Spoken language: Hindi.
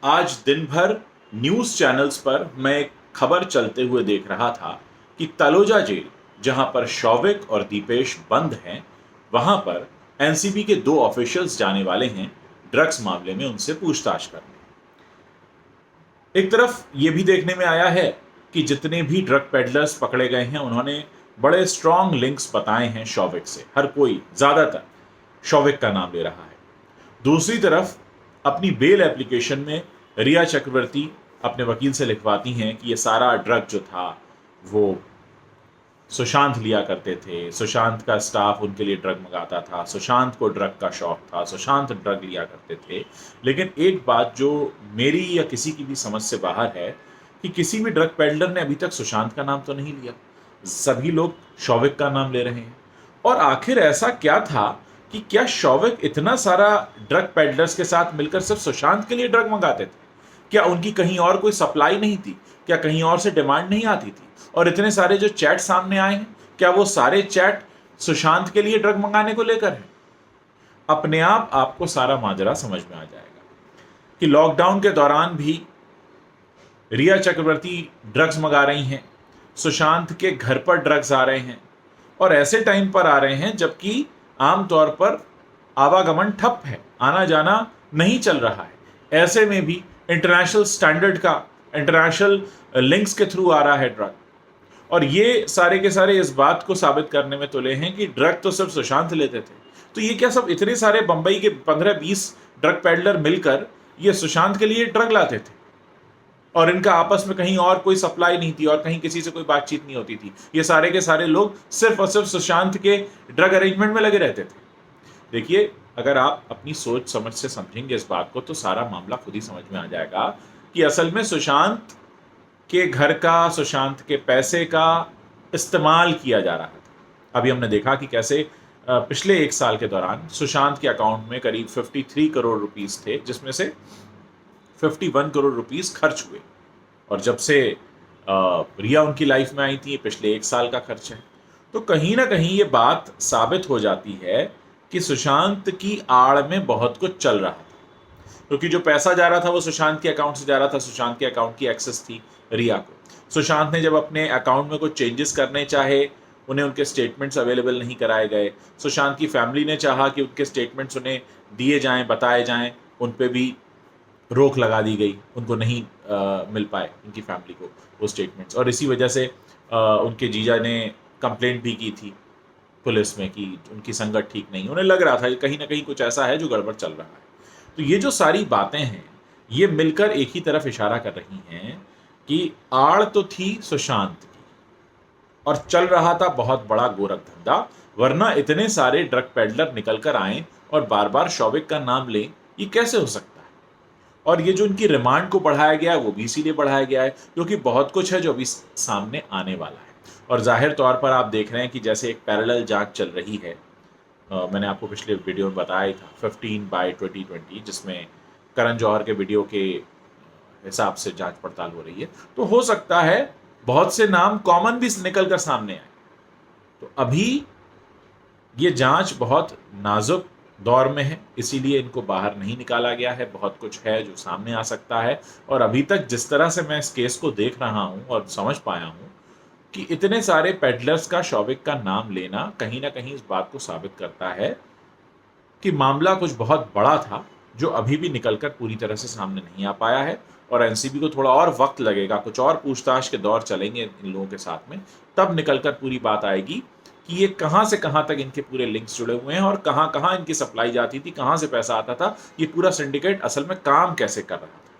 आज दिन भर न्यूज़ चैनल्स पर मैं एक खबर चलते हुए देख रहा था कि तलोजा जेल, जहां पर शौविक और दीपेश बंद हैं, वहां पर एनसीबी के 2 ऑफिशियल्स जाने वाले हैं ड्रग्स मामले में उनसे पूछताछ करने। एक तरफ ये भी देखने में आया है कि जितने भी ड्रग पेडलर्स पकड़े गए हैं उन्होंने बड़े स्ट्रांग लिंक्स बताए हैं शौविक से। हर कोई ज्यादातर शौविक का नाम ले रहा है। दूसरी तरफ अपनी बेल एप्लीकेशन में रिया चक्रवर्ती अपने वकील से लिखवाती हैं कि ये सारा ड्रग जो था वो सुशांत लिया करते थे, सुशांत का स्टाफ उनके लिए ड्रग मंगाता था, सुशांत को ड्रग का शौक था, सुशांत ड्रग लिया करते थे। लेकिन एक बात जो मेरी या किसी की भी समझ से बाहर है कि किसी भी ड्रग पेडलर ने अभी तक सुशांत का नाम तो नहीं लिया। सभी लोग शौविक का नाम ले रहे हैं। और आखिर ऐसा क्या था कि क्या शौविक इतना सारा ड्रग पेडलर्स के साथ मिलकर सिर्फ सुशांत के लिए ड्रग मंगाते थे? क्या उनकी कहीं और कोई सप्लाई नहीं थी? क्या कहीं और से डिमांड नहीं आती थी? और इतने सारे जो चैट सामने आए हैं, क्या वो सारे चैट सुशांत के लिए ड्रग मंगाने को लेकर हैं? अपने आप आपको सारा माजरा समझ में आ जाएगा कि लॉकडाउन के दौरान भी रिया चक्रवर्ती ड्रग्स मंगा रही हैं, सुशांत के घर पर ड्रग्स आ रहे हैं और ऐसे टाइम पर आ रहे हैं जबकि आमतौर पर आवागमन ठप है, आना जाना नहीं चल रहा है। ऐसे में भी इंटरनेशनल स्टैंडर्ड का, इंटरनेशनल लिंक्स के थ्रू आ रहा है ड्रग। और ये सारे के सारे इस बात को साबित करने में तुले हैं कि ड्रग तो सिर्फ सुशांत लेते थे। तो ये क्या सब इतने सारे बंबई के 15-20 ड्रग पेडलर मिलकर ये सुशांत के लिए ड्रग लाते थे और इनका आपस में कहीं और कोई सप्लाई नहीं थी और कहीं किसी से कोई बातचीत नहीं होती थी? ये सारे के सारे लोग सिर्फ और सिर्फ सुशांत के ड्रग अरेंजमेंट में लगे रहते थे। देखिए, अगर आप अपनी सोच समझ से समझेंगे इस बात को तो सारा मामला खुद ही समझ में आ जाएगा कि असल में सुशांत के घर का, सुशांत के पैसे का इस्तेमाल किया जा रहा था। अभी हमने देखा कि कैसे पिछले 1 साल के दौरान सुशांत के अकाउंट में करीब 53 करोड़ रुपीस थे, जिसमें से 51 करोड़ रुपीस खर्च हुए। और जब से रिया उनकी लाइफ में आई थी, ये पिछले 1 साल का खर्च है। तो कहीं ना कहीं ये बात साबित हो जाती है कि सुशांत की आड़ में बहुत कुछ चल रहा था, क्योंकि जो पैसा जा रहा था वो सुशांत के अकाउंट से जा रहा था। सुशांत के अकाउंट की एक्सेस थी रिया को। सुशांत ने जब अपने अकाउंट में कुछ चेंजेस करने चाहे, उन्हें उनके स्टेटमेंट्स अवेलेबल नहीं कराए गए। सुशांत की फैमिली ने चाहा कि उनके स्टेटमेंट्स उन्हें दिए जाएं, बताए जाएं, उन पे भी रोक लगा दी गई, उनको नहीं मिल पाए उनकी फैमिली को वो स्टेटमेंट्स। और इसी वजह से उनके जीजा ने कंप्लेंट भी की थी पुलिस में कि उनकी संगत ठीक नहीं। उन्हें लग रहा था कि कहीं ना कहीं कुछ ऐसा है जो गड़बड़ चल रहा है। तो ये जो सारी बातें हैं ये मिलकर एक ही तरफ इशारा कर रही हैं कि आड़ तो थी सुशांत की और चल रहा था बहुत बड़ा गोरख धंधा। वरना इतने सारे ड्रग पेडलर निकल कर आए और बार बार शौविक का नाम लें, ये कैसे हो सकता है? और ये जो इनकी रिमांड को बढ़ाया गया है वो भी इसीलिए बढ़ाया गया है क्योंकि बहुत कुछ है जो अभी सामने आने वाला है। और जाहिर तौर पर आप देख रहे हैं कि जैसे एक पैरेलल जांच चल रही है। मैंने आपको पिछले वीडियो में बताया था 15/2020, जिसमें करण जौहर के वीडियो के हिसाब से जांच पड़ताल हो रही है। तो हो सकता है बहुत से नाम कॉमन भी निकल कर सामने आए। तो अभी ये जांच बहुत नाजुक दौर में है, इसीलिए इनको बाहर नहीं निकाला गया है। बहुत कुछ है जो सामने आ सकता है। और अभी तक जिस तरह से मैं इस केस को देख रहा हूं और समझ पाया हूं कि इतने सारे पेडलर्स का शौविक का नाम लेना कहीं ना कहीं इस बात को साबित करता है कि मामला कुछ बहुत बड़ा था जो अभी भी निकलकर पूरी तरह से सामने नहीं आ पाया है। और एनसीबी को थोड़ा और वक्त लगेगा, कुछ और पूछताछ के दौर चलेंगे इन लोगों के साथ में, तब निकलकर पूरी बात आएगी कि ये कहाँ से कहाँ तक इनके पूरे लिंक्स जुड़े हुए हैं और कहाँ कहाँ इनकी सप्लाई जाती थी, कहाँ से पैसा आता था, ये पूरा सिंडिकेट असल में काम कैसे कर रहा था।